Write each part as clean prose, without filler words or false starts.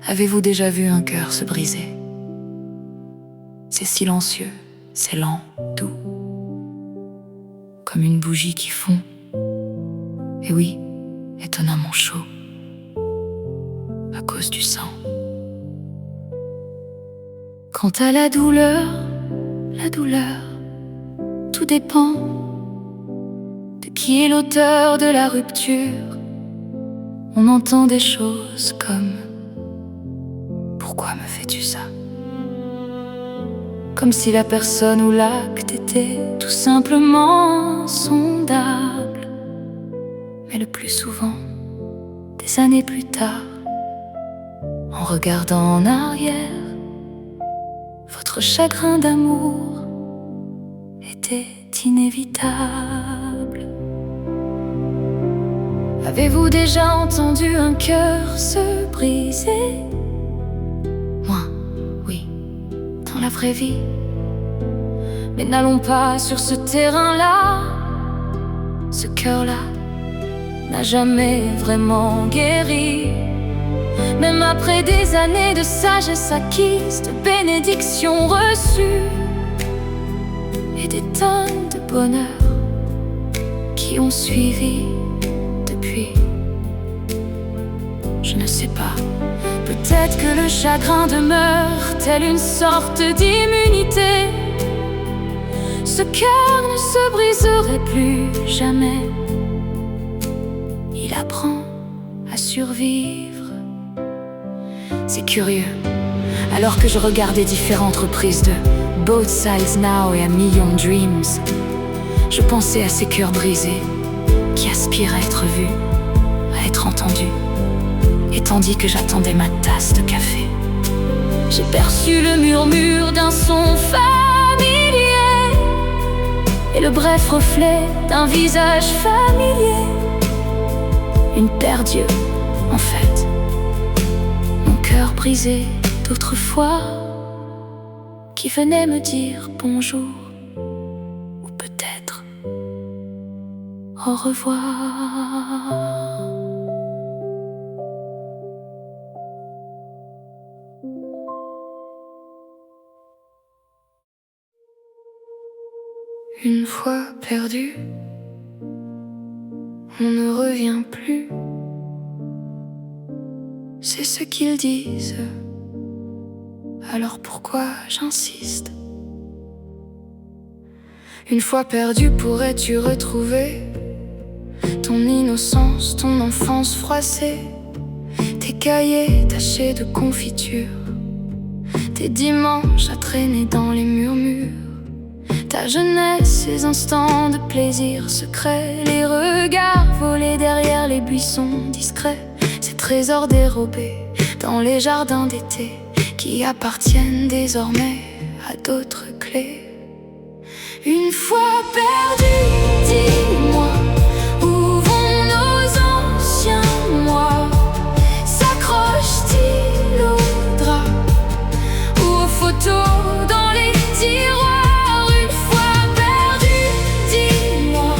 Avez-vous déjà vu un cœur se briser? C'est silencieux, c'est lent, doux, comme une bougie qui fond. Et oui, étonnamment chaud, à cause du sang. Quant à la douleur, tout dépend de qui est l'auteur de la rupture. On entend des choses comme: pourquoi me fais-tu ça? Comme si la personne ou l'acte était tout simplement sondable. Mais le plus souvent, des années plus tard, en regardant en arrière, votre chagrin d'amour était inévitable. Avez-vous déjà entendu un cœur se briser? Moi, oui, dans la vraie vie. Mais n'allons pas sur ce terrain-là. Ce cœur-là n'a jamais vraiment guéri. Même après des années de sagesse acquise, de bénédictions reçues et des tonnes de bonheur qui ont suivi depuis. Je ne sais pas, peut-être que le chagrin demeure telle une sorte d'immunité. Ce cœur ne se briserait plus jamais. Il apprend à survivre. C'est curieux, alors que je regardais différentes reprises de Both Sides Now et A Million Dreams, je pensais à ces cœurs brisés qui aspirent à être vus, à être entendus. Et tandis que j'attendais ma tasse de café, j'ai perçu le murmure d'un son familier et le bref reflet d'un visage familier. Une paire d'yeux, en fait. Mon cœur brisé d'autrefois, qui venait me dire bonjour, ou peut-être au revoir. Une fois perdu, on ne revient plus. C'est ce qu'ils disent. Alors pourquoi j'insiste? Une fois perdu, pourrais-tu retrouver ton innocence, ton enfance froissée, tes cahiers tachés de confiture, tes dimanches à traîner dans les murmures, ta jeunesse, ces instants de plaisir secret, les regards volés derrière les buissons discrets, ces trésors dérobés dans les jardins d'été qui appartiennent désormais à d'autres clés. Une fois perdu, dis-moi, où vont nos anciens mois? S'accroche-t-il au drap ou aux photos dans les tiroirs? Une fois perdu, dis-moi,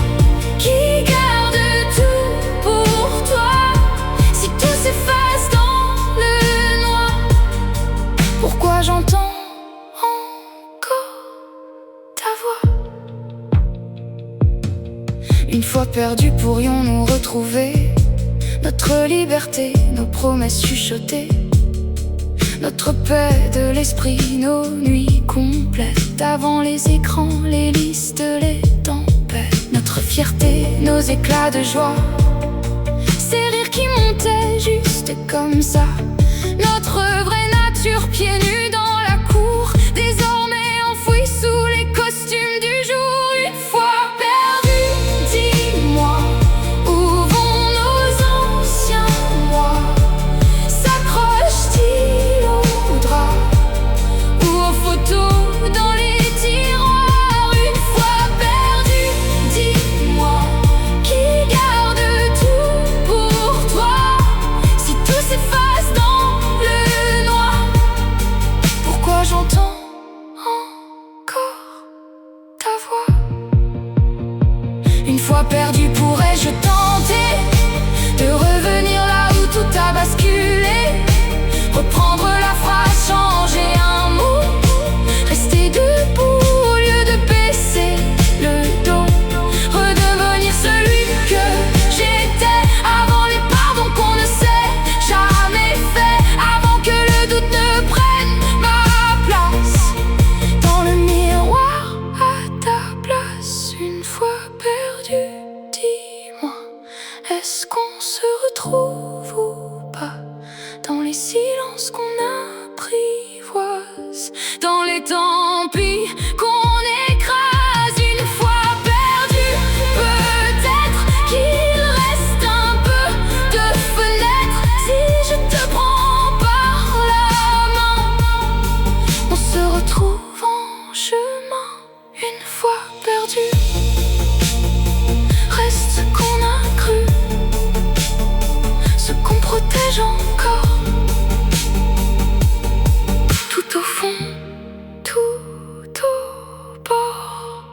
qui garde tout pour toi? Si tout s'efface dans le noir, pourquoi j'entends encore ta voix? Une fois perdus, pourrions-nous retrouver notre liberté, nos promesses chuchotées, notre paix de l'esprit, nos nuits complètes avant les écrans, les listes, les tempêtes, notre fierté, nos éclats de joie, ces rires qui montaient juste comme ça, notre vraie nature pieds nus dans la cour, désormais enfouie sous les costumes du jour. Une fois perdu, dis-moi, où vont nos anciens mois? S'accroche-t-il au drap ou aux photos dans les tiroirs? Une fois perdu, dis-moi, qui garde tout pour toi? Si tout s'efface dans Reprendre la phrase, changer un mot, rester debout au lieu de baisser le dos, redevenir celui que j'étais avant les pardons qu'on ne s'est jamais fait, avant que le doute ne prenne ma place dans le miroir à ta place. Une fois perdu, dis-moi, est-ce qu'on se retrouve ou pas dans les silences qu'on apprivoise, dans les tant pis qu'on écrase. Une fois perdu, peut-être qu'il reste un peu de fenêtre. Si je te prends par la main, on se retrouve en chemin. Une fois perdu, reste ce qu'on a cru, ce qu'on protège encore. Tout au fond, tout au bord.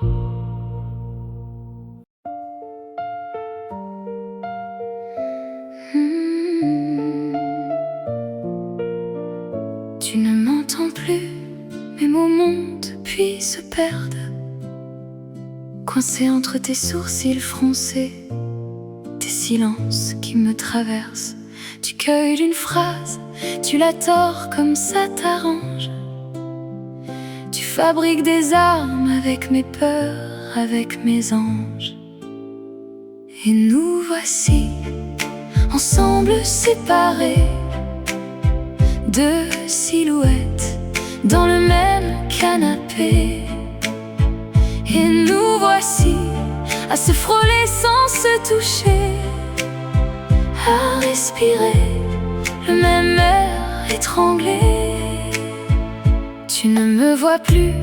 Tu ne m'entends plus, mes mots montent puis se perdent, coincés entre tes sourcils froncés, tes silences qui me traversent. Tu cueilles une phrase, tu la tords comme ça t'arrange. Tu fabriques des armes avec mes peurs, avec mes anges. Et nous voici, ensemble séparés, deux silhouettes dans le même canapé. Et nous voici, à se frôler sans se toucher, à respirer le même air étranglé. Tu ne me vois plus,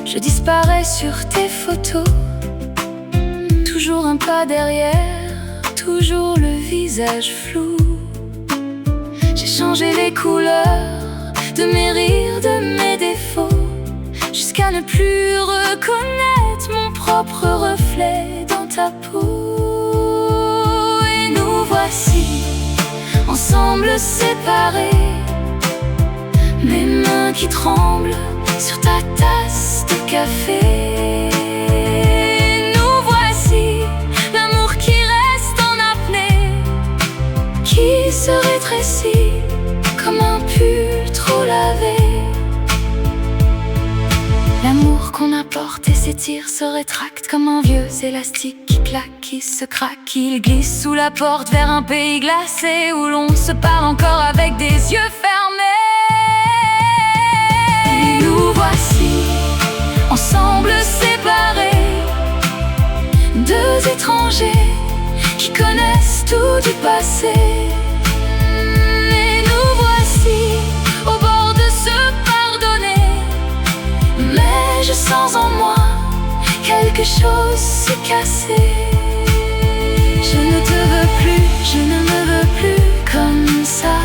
je disparais sur tes photos, toujours un pas derrière, toujours le visage flou. J'ai changé les couleurs de mes rires, de mes défauts, jusqu'à ne plus reconnaître mon propre reflet dans ta peau. Et nous voici, ensemble séparés, mes mains qui tremblent sur ta tasse de café. Nous voici, l'amour qui reste en apnée, qui se rétrécit comme un pull trop lavé. L'amour qu'on apporte et s'étire, se rétracte comme un vieux élastique qui claque, qui se craque. Il glisse sous la porte vers un pays glacé où l'on se parle encore avec des yeux fermés. Et nous voici, ensemble séparés, deux étrangers qui connaissent tout du passé. Et nous voici, au bord de se pardonner, mais je sens en moi quelque chose se casser. Je ne te veux plus, je ne me veux plus comme ça.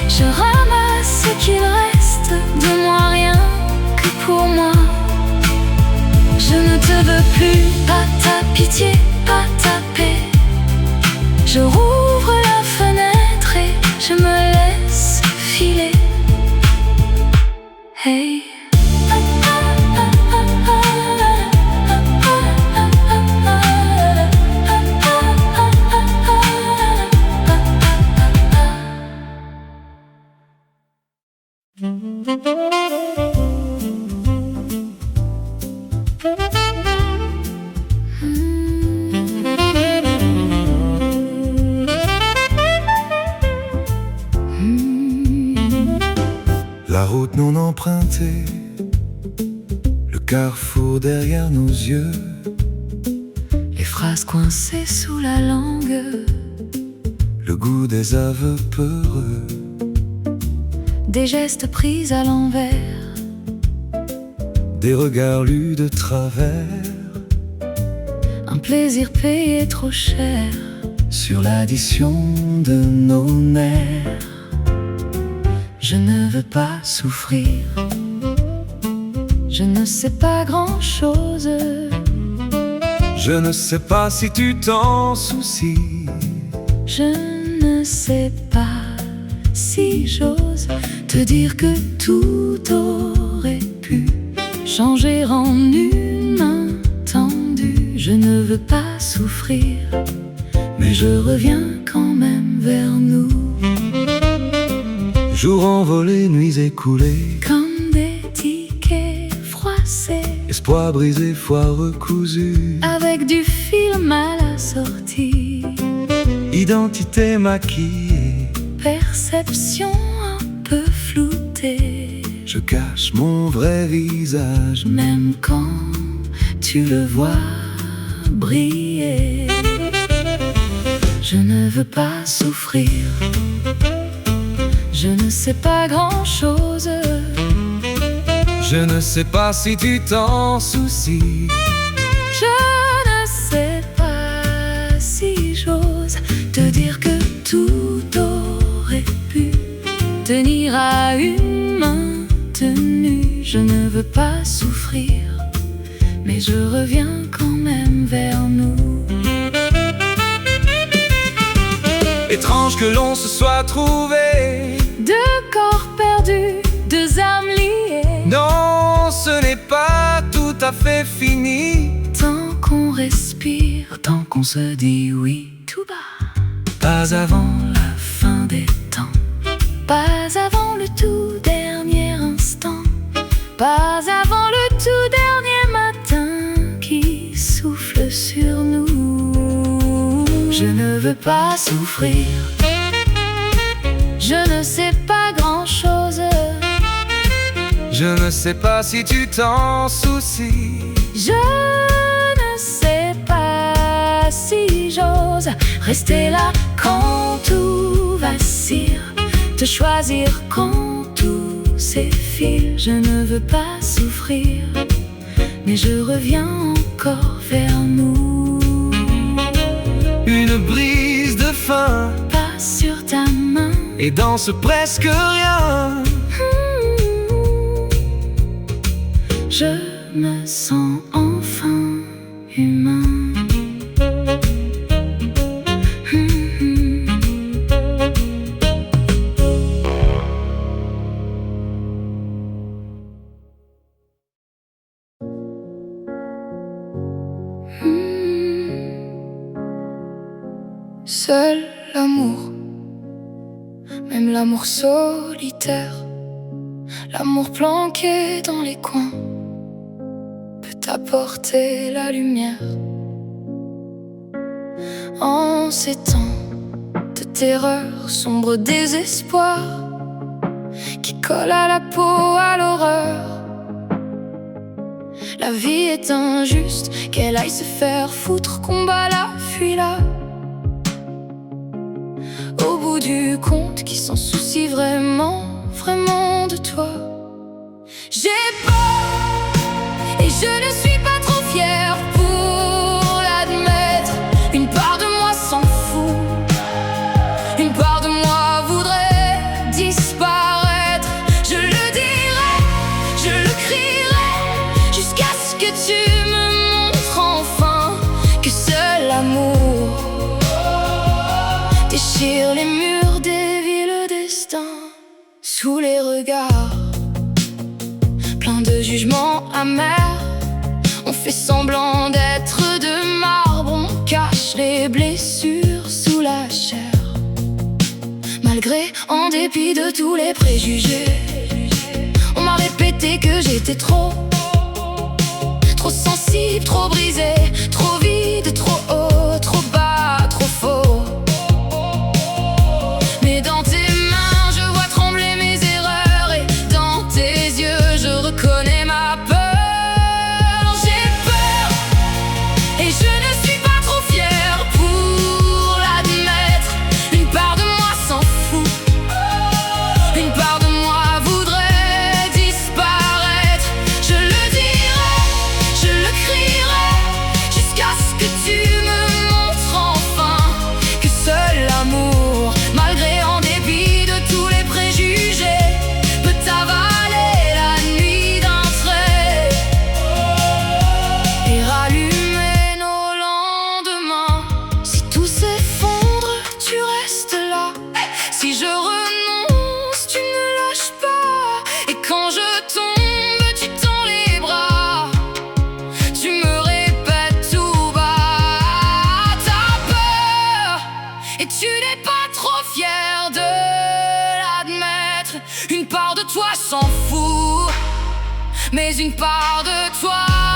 Je ramasse ce qu'il reste de moi, rien que pour moi. Je ne te veux plus, pas ta pitié, pas ta paix. Je rouvre la fenêtre et je me laisse filer. Hey. La route non empruntée, le carrefour derrière nos yeux, les phrases coincées sous la langue, le goût des aveux peureux, des gestes pris à l'envers, des regards lus de travers, un plaisir payé trop cher sur l'addition de nos nerfs. Je ne veux pas souffrir, je ne sais pas grand-chose. Je ne sais pas si tu t'en soucies, je ne sais pas si j'ose te dire que tout aurait pu changer en une main tendue. Je ne veux pas souffrir, mais je reviens quand même vers nous. Jours envolés, nuits écoulées, Comme des tickets froissés, espoir brisé, foi recousue, avec du fil mal assorti, identité maquillée, perception un peu floutée. je cache mon vrai visage, Même quand tu le vois briller. Je ne veux pas souffrir, je ne sais pas grand-chose. je ne sais pas si tu t'en soucies. Je ne sais pas si j'ose te dire que tout aurait pu tenir à une main tenue. Je ne veux pas souffrir, mais je reviens quand même vers nous. Étrange que l'on se soit trouvé, Deux corps perdus, deux âmes liées. non, ce n'est pas tout à fait fini. Tant qu'on respire, tant qu'on se dit oui tout bas. Pas avant La fin des temps, pas avant le tout dernier instant, pas avant le tout dernier matin qui souffle sur nous. Je ne veux pas souffrir, je ne sais pas grand-chose. je ne sais pas si tu t'en soucies. Je ne sais pas si j'ose rester là quand tout vacille, te choisir quand tout s'effile. Je ne veux pas souffrir, mais je reviens encore vers nous. Une brise de faim, Pas sur ta main, et dans ce presque rien, je me sens enfin humain. Seul l'amour, même l'amour solitaire, l'amour planqué dans les coins, peut apporter la lumière. En ces temps de terreur, sombre désespoir qui colle à la peau, à l'horreur. La vie est injuste, qu'elle aille se faire foutre, combat-la, fuis-la. Au bout du compte, qui s'en soucie vraiment, vraiment de toi? J'ai peur et je ne suis pas trop fière pour l'admettre. Une part de moi s'en fout, une part de moi voudrait disparaître. Je le dirai, je le crierai, jusqu'à ce que tu me montres enfin que seul l'amour déchire les murs, dévie le destin. Sous les regards pleins de jugements amers, on fait semblant d'être de marbre, on cache les blessures sous la chair. Malgré, en dépit de tous les préjugés, on m'a répété que j'étais trop sensible, trop brisée, trop vide, trop haut, trop bas, trop faux. Mais dans tes mains, je vois trembler mes erreurs, et dans tes yeux, je reconnais ma peur. J'ai peur et je ne suis pas trop fière pour l'admettre. Une part de moi s'en fout, une part de moi voudrait disparaître. Je le dirai, je le crierai, jusqu'à ce que tu me montres enfin que seul l'amour, malgré en dépit de tous les préjugés, peut avaler la nuit d'un trait et rallumer nos lendemains. Si tout s'effondre, tu restes là. Si je renonce trop fier de l'admettre. Une part de toi s'en fout, mais une part de toi